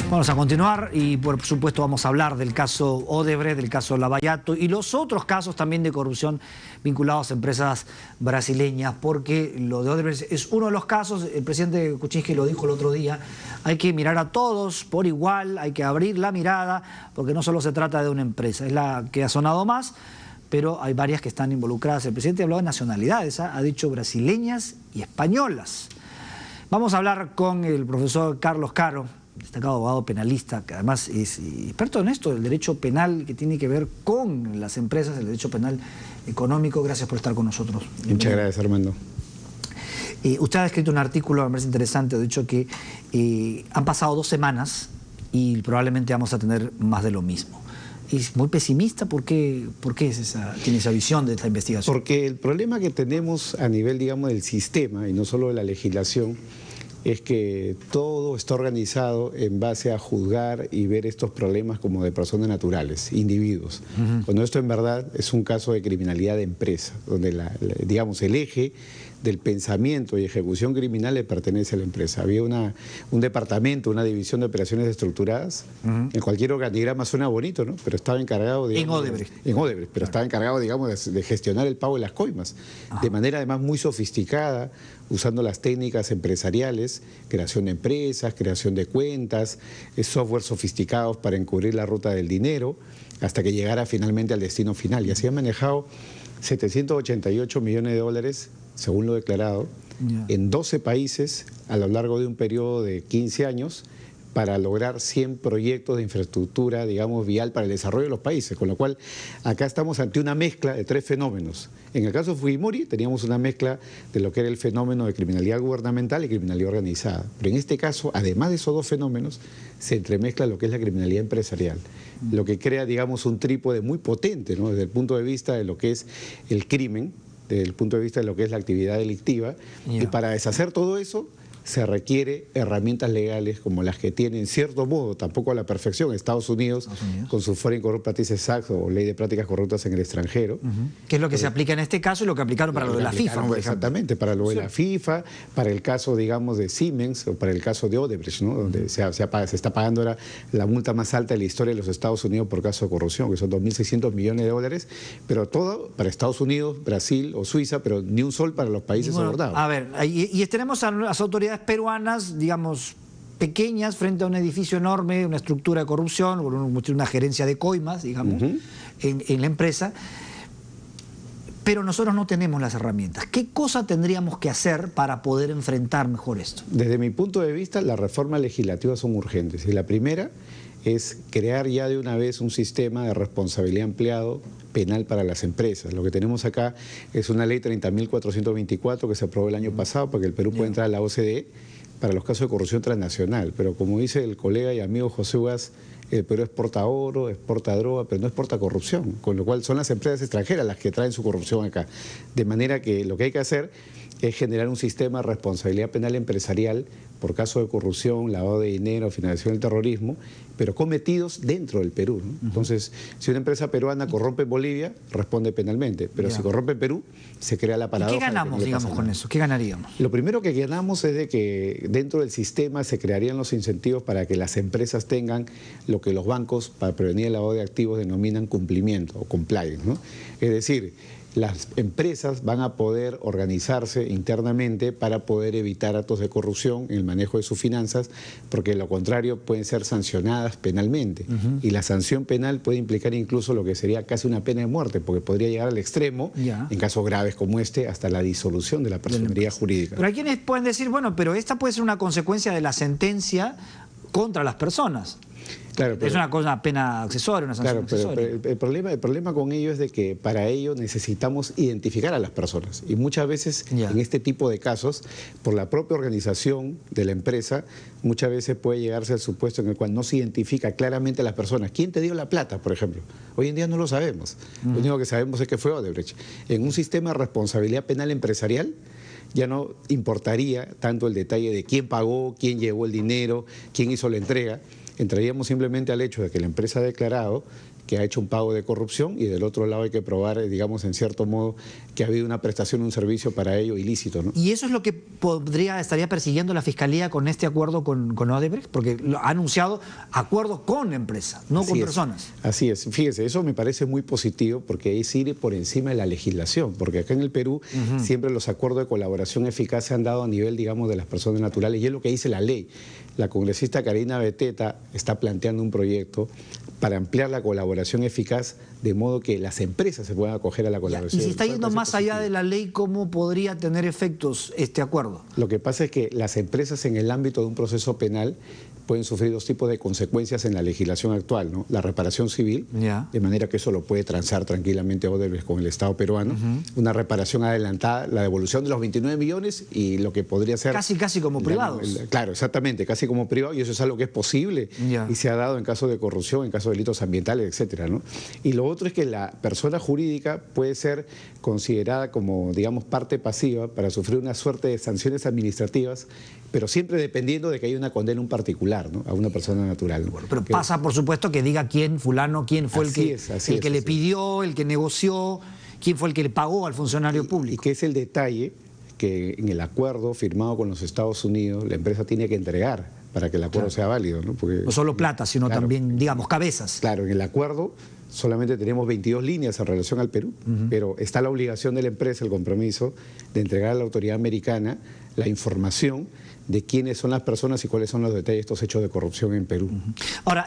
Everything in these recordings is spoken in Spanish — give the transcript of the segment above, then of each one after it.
Vamos a continuar y por supuesto vamos a hablar del caso Odebrecht, del caso Lavallato y los otros casos también de corrupción vinculados a empresas brasileñas, porque lo de Odebrecht es uno de los casos. El presidente Kuczynski lo dijo el otro día: hay que mirar a todos por igual, hay que abrir la mirada, porque no solo se trata de una empresa, es la que ha sonado más, pero hay varias que están involucradas. El presidente habló de nacionalidades, ha dicho brasileñas y españolas. Vamos a hablar con el profesor Carlos Caro, destacado abogado penalista, que además es experto en esto, el derecho penal que tiene que ver con las empresas, el derecho penal económico. Gracias por estar con nosotros. Muchas gracias, Armando. Usted ha escrito un artículo, me parece interesante, ha dicho que han pasado 2 semanas y probablemente vamos a tener más de lo mismo. Es muy pesimista. ¿Por qué tiene esa visión de esta investigación? Porque el problema que tenemos a nivel, digamos, del sistema, y no solo de la legislación, es que todo está organizado en base a juzgar y ver estos problemas como de personas naturales, individuos. Cuando esto en verdad es un caso de criminalidad de empresa, donde digamos, el eje del pensamiento y ejecución criminal le pertenece a la empresa. Había un departamento, una división de operaciones estructuradas. En cualquier organigrama suena bonito, ¿no? Pero estaba encargado, digamos, en Odebrecht, pero estaba encargado, digamos, de gestionar el pago de las coimas, de manera además muy sofisticada, usando las técnicas empresariales, creación de empresas, creación de cuentas, software sofisticados para encubrir la ruta del dinero, hasta que llegara finalmente al destino final. Y así han manejado 788 millones de dólares, según lo declarado, en 12 países a lo largo de un periodo de 15 años, para lograr 100 proyectos de infraestructura, digamos, vial para el desarrollo de los países. Con lo cual, acá estamos ante una mezcla de 3 fenómenos. En el caso de Fujimori teníamos una mezcla de lo que era el fenómeno de criminalidad gubernamental y criminalidad organizada. Pero en este caso, además de esos 2 fenómenos, se entremezcla lo que es la criminalidad empresarial, lo que crea, digamos, un trípode muy potente, ¿no? Desde el punto de vista de lo que es el crimen, desde el punto de vista de lo que es la actividad delictiva. Y para deshacer todo eso se requiere herramientas legales como las que tiene, en cierto modo, tampoco a la perfección, Estados Unidos, con su Foreign Corrupt Practices Act o Ley de Prácticas Corruptas en el extranjero. Que es lo que se aplica en este caso y lo que aplicaron para lo de la FIFA. Exactamente, para lo de la FIFA, para el caso, digamos, de Siemens o para el caso de Odebrecht, ¿no? Donde se está pagando ahora la multa más alta de la historia de los Estados Unidos por caso de corrupción, que son 2.600 millones de dólares, pero todo para Estados Unidos, Brasil o Suiza, pero ni un sol para los países abordados. A ver, y tenemos a las autoridades peruanas, digamos, pequeñas frente a un edificio enorme, una estructura de corrupción, una gerencia de coimas, digamos, en la empresa, pero nosotros no tenemos las herramientas. ¿Qué cosa tendríamos que hacer para poder enfrentar mejor esto? Desde mi punto de vista, las reformas legislativas son urgentes. Y la primera es crear ya de una vez un sistema de responsabilidad empleado penal para las empresas. Lo que tenemos acá es una ley 30.424 que se aprobó el año pasado para que el Perú pueda entrar a la OCDE para los casos de corrupción transnacional. Pero como dice el colega y amigo José Ugas, el Perú exporta oro, exporta droga, pero no exporta corrupción, con lo cual son las empresas extranjeras las que traen su corrupción acá. De manera que lo que hay que hacer es generar un sistema de responsabilidad penal empresarial por caso de corrupción, lavado de dinero, financiación del terrorismo, pero cometidos dentro del Perú, ¿no? Entonces, si una empresa peruana corrompe en Bolivia, responde penalmente, pero si corrompe en Perú, se crea la paradoja. ¿Y qué ganamos, digamos, con eso? ¿Qué ganaríamos? Lo primero que ganamos es de que dentro del sistema se crearían los incentivos para que las empresas tengan lo que los bancos, para prevenir el lavado de activos, denominan cumplimiento o compliance, ¿no? Es decir, las empresas van a poder organizarse internamente para poder evitar actos de corrupción en el manejo de sus finanzas, porque de lo contrario pueden ser sancionadas penalmente. Y la sanción penal puede implicar incluso lo que sería casi una pena de muerte, porque podría llegar al extremo, en casos graves como este, hasta la disolución de la personería jurídica. Pero hay quienes pueden decir, bueno, pero esta puede ser una consecuencia de la sentencia contra las personas. Claro, pero, es una pena accesoria, una sanción accesoria. Pero el problema con ello es de que para ello necesitamos identificar a las personas. Y muchas veces en este tipo de casos, por la propia organización de la empresa, muchas veces puede llegarse al supuesto en el cual no se identifica claramente a las personas. ¿Quién te dio la plata, por ejemplo? Hoy en día no lo sabemos. Lo único que sabemos es que fue Odebrecht. En un sistema de responsabilidad penal empresarial, ya no importaría tanto el detalle de quién pagó, quién llevó el dinero, quién hizo la entrega. Entraríamos simplemente al hecho de que la empresa ha declarado que ha hecho un pago de corrupción, y del otro lado hay que probar, digamos, en cierto modo, que ha habido una prestación, un servicio para ello ilícito, ¿no? ¿Y eso es lo que estaría persiguiendo la Fiscalía con este acuerdo con Odebrecht? Porque ha anunciado acuerdos con empresas, no con personas. Así es. Fíjese, eso me parece muy positivo porque es ir por encima de la legislación, porque acá en el Perú siempre los acuerdos de colaboración eficaz se han dado a nivel, digamos, de las personas naturales, y es lo que dice la ley. La congresista Karina Beteta está planteando un proyecto para ampliar la colaboración eficaz, de modo que las empresas se puedan acoger a la colaboración. Y si está yendo más allá de la ley, ¿cómo podría tener efectos este acuerdo? Lo que pasa es que las empresas en el ámbito de un proceso penal pueden sufrir dos tipos de consecuencias en la legislación actual, ¿no? La reparación civil, de manera que eso lo puede transar tranquilamente Odebrecht con el Estado peruano, una reparación adelantada, la devolución de los 29 millones y lo que podría ser... Casi como privados. Claro, exactamente, casi como privado, y eso es algo que es posible y se ha dado en caso de corrupción, en caso de delitos ambientales, etcétera, ¿no? Y lo otro es que la persona jurídica puede ser considerada como, digamos, parte pasiva para sufrir una suerte de sanciones administrativas, pero siempre dependiendo de que haya una condena en particular, ¿no? A una persona natural, ¿no? Bueno, pero pasa, por supuesto, que diga quién fue el que le pidió, el que negoció, quién fue el que le pagó al funcionario público. Y que es el detalle que en el acuerdo firmado con los Estados Unidos la empresa tiene que entregar para que el acuerdo sea válido, ¿no? Porque, no solo plata, sino también, digamos, cabezas. Claro, en el acuerdo solamente tenemos 22 líneas en relación al Perú, pero está la obligación de la empresa, el compromiso de entregar a la autoridad americana la información de quiénes son las personas y cuáles son los detalles de estos hechos de corrupción en Perú. Ahora,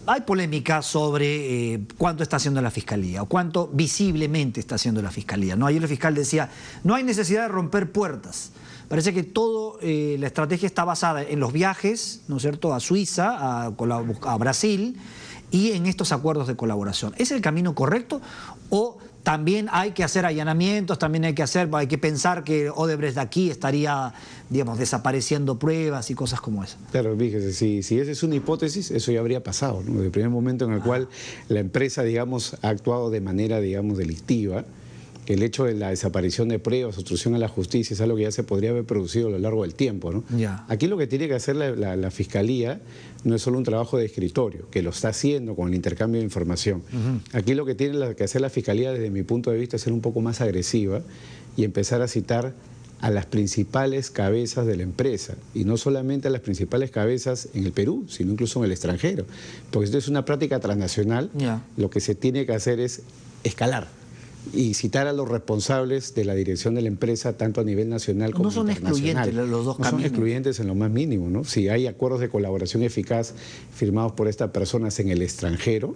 hay polémica sobre cuánto está haciendo la Fiscalía o cuánto visiblemente está haciendo la Fiscalía, ¿no? Ayer el fiscal decía, no hay necesidad de romper puertas. Parece que toda la estrategia está basada en los viajes, ¿no es cierto?, a Suiza, a Brasil, y en estos acuerdos de colaboración. ¿Es el camino correcto o también hay que hacer allanamientos, también hay que pensar que Odebrecht de aquí estaría, digamos, desapareciendo pruebas y cosas como esa? Claro, fíjese, si esa es una hipótesis, eso ya habría pasado, ¿no? Desde el primer momento en el cual la empresa, digamos, ha actuado de manera, digamos, delictiva, el hecho de la desaparición de pruebas, obstrucción a la justicia, es algo que ya se podría haber producido a lo largo del tiempo, ¿no? Aquí lo que tiene que hacer la Fiscalía no es solo un trabajo de escritorio, que lo está haciendo con el intercambio de información. Aquí lo que tiene que hacer la Fiscalía, desde mi punto de vista, es ser un poco más agresiva y empezar a citar a las principales cabezas de la empresa, y no solamente a las principales cabezas en el Perú, sino incluso en el extranjero. Porque esto es una práctica transnacional, lo que se tiene que hacer es escalar y citar a los responsables de la dirección de la empresa, tanto a nivel nacional como internacional. No son excluyentes los dos caminos. No son excluyentes en lo más mínimo, ¿no? Si hay acuerdos de colaboración eficaz firmados por estas personas en el extranjero,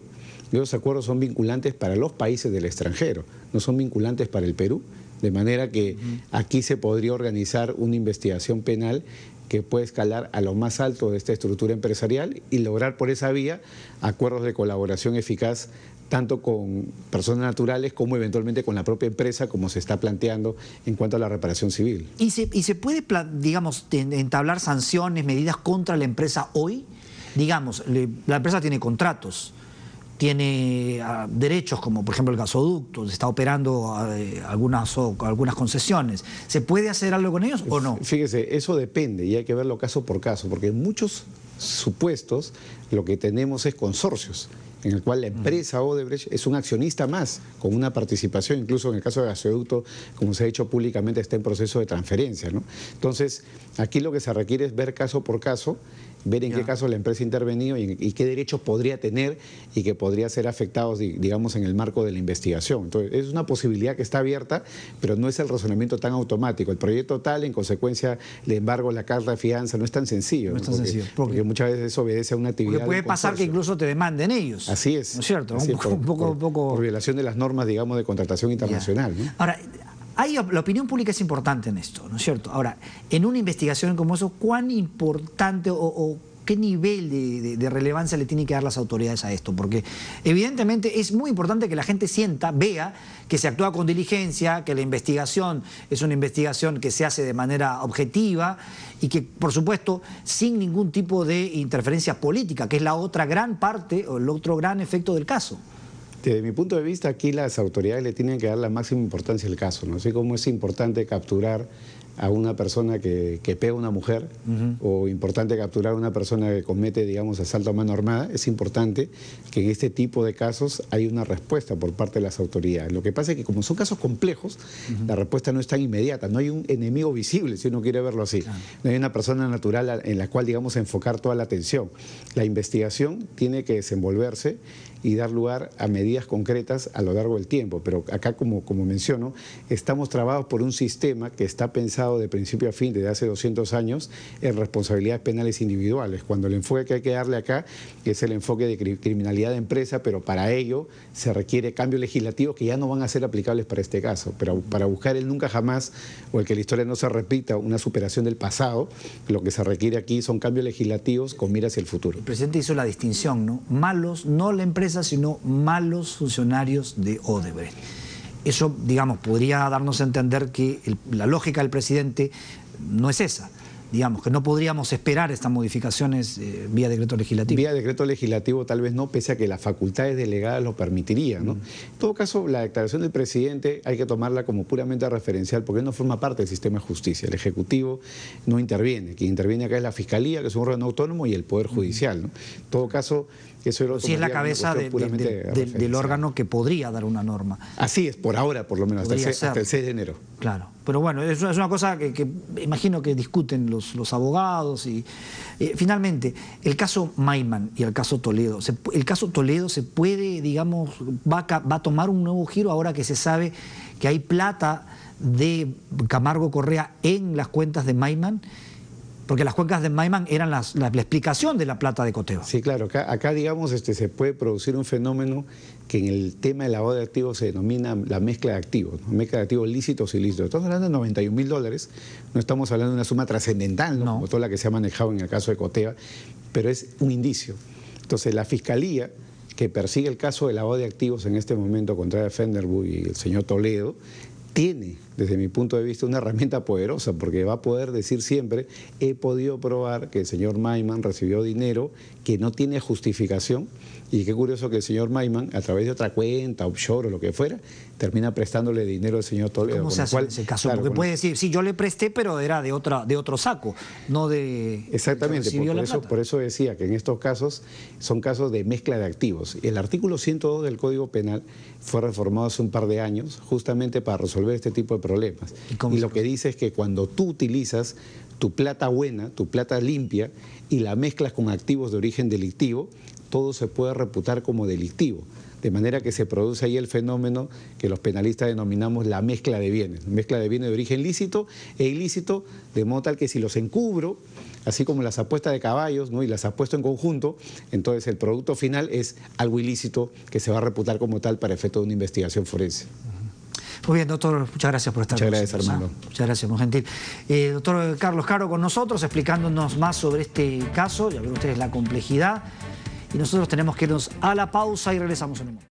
esos acuerdos son vinculantes para los países del extranjero, no son vinculantes para el Perú, de manera que aquí se podría organizar una investigación penal que puede escalar a lo más alto de esta estructura empresarial y lograr por esa vía acuerdos de colaboración eficaz tanto con personas naturales como eventualmente con la propia empresa, como se está planteando en cuanto a la reparación civil. ¿Y se puede, digamos, entablar sanciones, medidas contra la empresa hoy? Digamos, la empresa tiene contratos, tiene derechos, como por ejemplo el gasoducto, se está operando algunas concesiones. ¿Se puede hacer algo con ellos o no? Fíjese, eso depende y hay que verlo caso por caso, porque en muchos supuestos lo que tenemos es consorcios, en el cual la empresa Odebrecht es un accionista más, con una participación, incluso en el caso de gasoducto, como se ha dicho públicamente, está en proceso de transferencia, ¿no? Entonces, aquí lo que se requiere es ver caso por caso, ver en qué caso la empresa ha intervenido y qué derechos podría tener y que podría ser afectados, digamos, en el marco de la investigación. Entonces, es una posibilidad que está abierta, pero no es el razonamiento tan automático. El proyecto tal, en consecuencia, el embargo, la carta de fianza, no es tan sencillo. No es tan sencillo. Porque muchas veces eso obedece a una actividad. Porque puede pasar que incluso te demanden ellos. Así es. ¿No es cierto? Por violación de las normas, digamos, de contratación internacional, ¿no? Ahora, la opinión pública es importante en esto, ¿no es cierto? Ahora, en una investigación como eso, ¿cuán importante o qué nivel de relevancia le tienen que dar las autoridades a esto? Porque evidentemente es muy importante que la gente sienta, vea que se actúa con diligencia, que la investigación es una investigación que se hace de manera objetiva y que, por supuesto, sin ningún tipo de interferencia política, que es la otra gran parte o el otro gran efecto del caso. Desde mi punto de vista, aquí las autoridades le tienen que dar la máxima importancia al caso, ¿no? Así como es importante capturar a una persona que pega a una mujer, o importante capturar a una persona que comete, digamos, asalto a mano armada, es importante que en este tipo de casos hay una respuesta por parte de las autoridades. Lo que pasa es que como son casos complejos, la respuesta no es tan inmediata, no hay un enemigo visible, si uno quiere verlo así. No hay una persona natural en la cual, digamos, enfocar toda la atención. La investigación tiene que desenvolverse y dar lugar a medidas concretas a lo largo del tiempo. Pero acá, como menciono, estamos trabados por un sistema que está pensado de principio a fin desde hace 200 años en responsabilidades penales individuales, cuando el enfoque que hay que darle acá es el enfoque de criminalidad de empresa, pero para ello se requiere cambios legislativos que ya no van a ser aplicables para este caso. Pero para buscar el nunca jamás, o el que la historia no se repita, una superación del pasado, lo que se requiere aquí son cambios legislativos con miras hacia el futuro. El presidente hizo la distinción, ¿no? Malos, no la empresa, sino malos funcionarios de Odebrecht. Eso, digamos, podría darnos a entender que la lógica del presidente no es esa. Digamos, que no podríamos esperar estas modificaciones vía decreto legislativo. Vía decreto legislativo tal vez no, pese a que las facultades delegadas lo permitirían, ¿no? En todo caso, la declaración del presidente hay que tomarla como puramente referencial, porque no forma parte del sistema de justicia. El Ejecutivo no interviene. Quien interviene acá es la Fiscalía, que es un órgano autónomo, y el Poder Judicial, ¿no? En todo caso, eso lo sí es la cabeza del órgano que podría dar una norma. Así es, por ahora, por lo menos, hasta el 6 de enero. Claro, pero bueno, es una cosa que imagino que discuten los abogados. Y finalmente, el caso Maiman y el caso Toledo. El caso Toledo se puede, digamos, va a tomar un nuevo giro ahora que se sabe que hay plata de Camargo Correa en las cuentas de Maiman. Porque las cuencas de Maiman eran la explicación de la plata de coteo. Sí, claro. Acá digamos, se puede producir un fenómeno que en el tema de lavado de activos se denomina la mezcla de activos, ¿no? Mezcla de activos lícitos y ilícitos. Estamos hablando de 91.000 dólares, no estamos hablando de una suma trascendental, ¿no? Como toda la que se ha manejado en el caso de Cotea, pero es un indicio. Entonces, la Fiscalía, que persigue el caso de lavado de activos en este momento contra Fenderburg y el señor Toledo, tiene, desde mi punto de vista, una herramienta poderosa, porque va a poder decir siempre: he podido probar que el señor Maiman recibió dinero que no tiene justificación, y qué curioso que el señor Maiman, a través de otra cuenta, offshore o lo que fuera, termina prestándole dinero al señor Toledo. ¿Cómo se hace en ese caso? Claro, porque puede decir, sí, yo le presté, pero era de otro saco, no de... Exactamente, por eso decía que en estos casos son casos de mezcla de activos. El artículo 102 del Código Penal fue reformado hace un par de años justamente para resolver este tipo de problemas. Y lo que dice es que cuando tú utilizas tu plata buena, tu plata limpia, y la mezclas con activos de origen delictivo, todo se puede reputar como delictivo. De manera que se produce ahí el fenómeno que los penalistas denominamos la mezcla de bienes de origen lícito e ilícito, de modo tal que si los encubro, así como las apuestas de caballos, ¿no? Y las apuesto en conjunto, entonces el producto final es algo ilícito que se va a reputar como tal para efecto de una investigación forense. Muy bien, doctor, muchas gracias por estar con nosotros. Muchas gracias, Armando. Muchas gracias, muy gentil. Doctor Carlos Caro con nosotros, explicándonos más sobre este caso. Ya ven ustedes la complejidad. Y nosotros tenemos que irnos a la pausa y regresamos en un momento.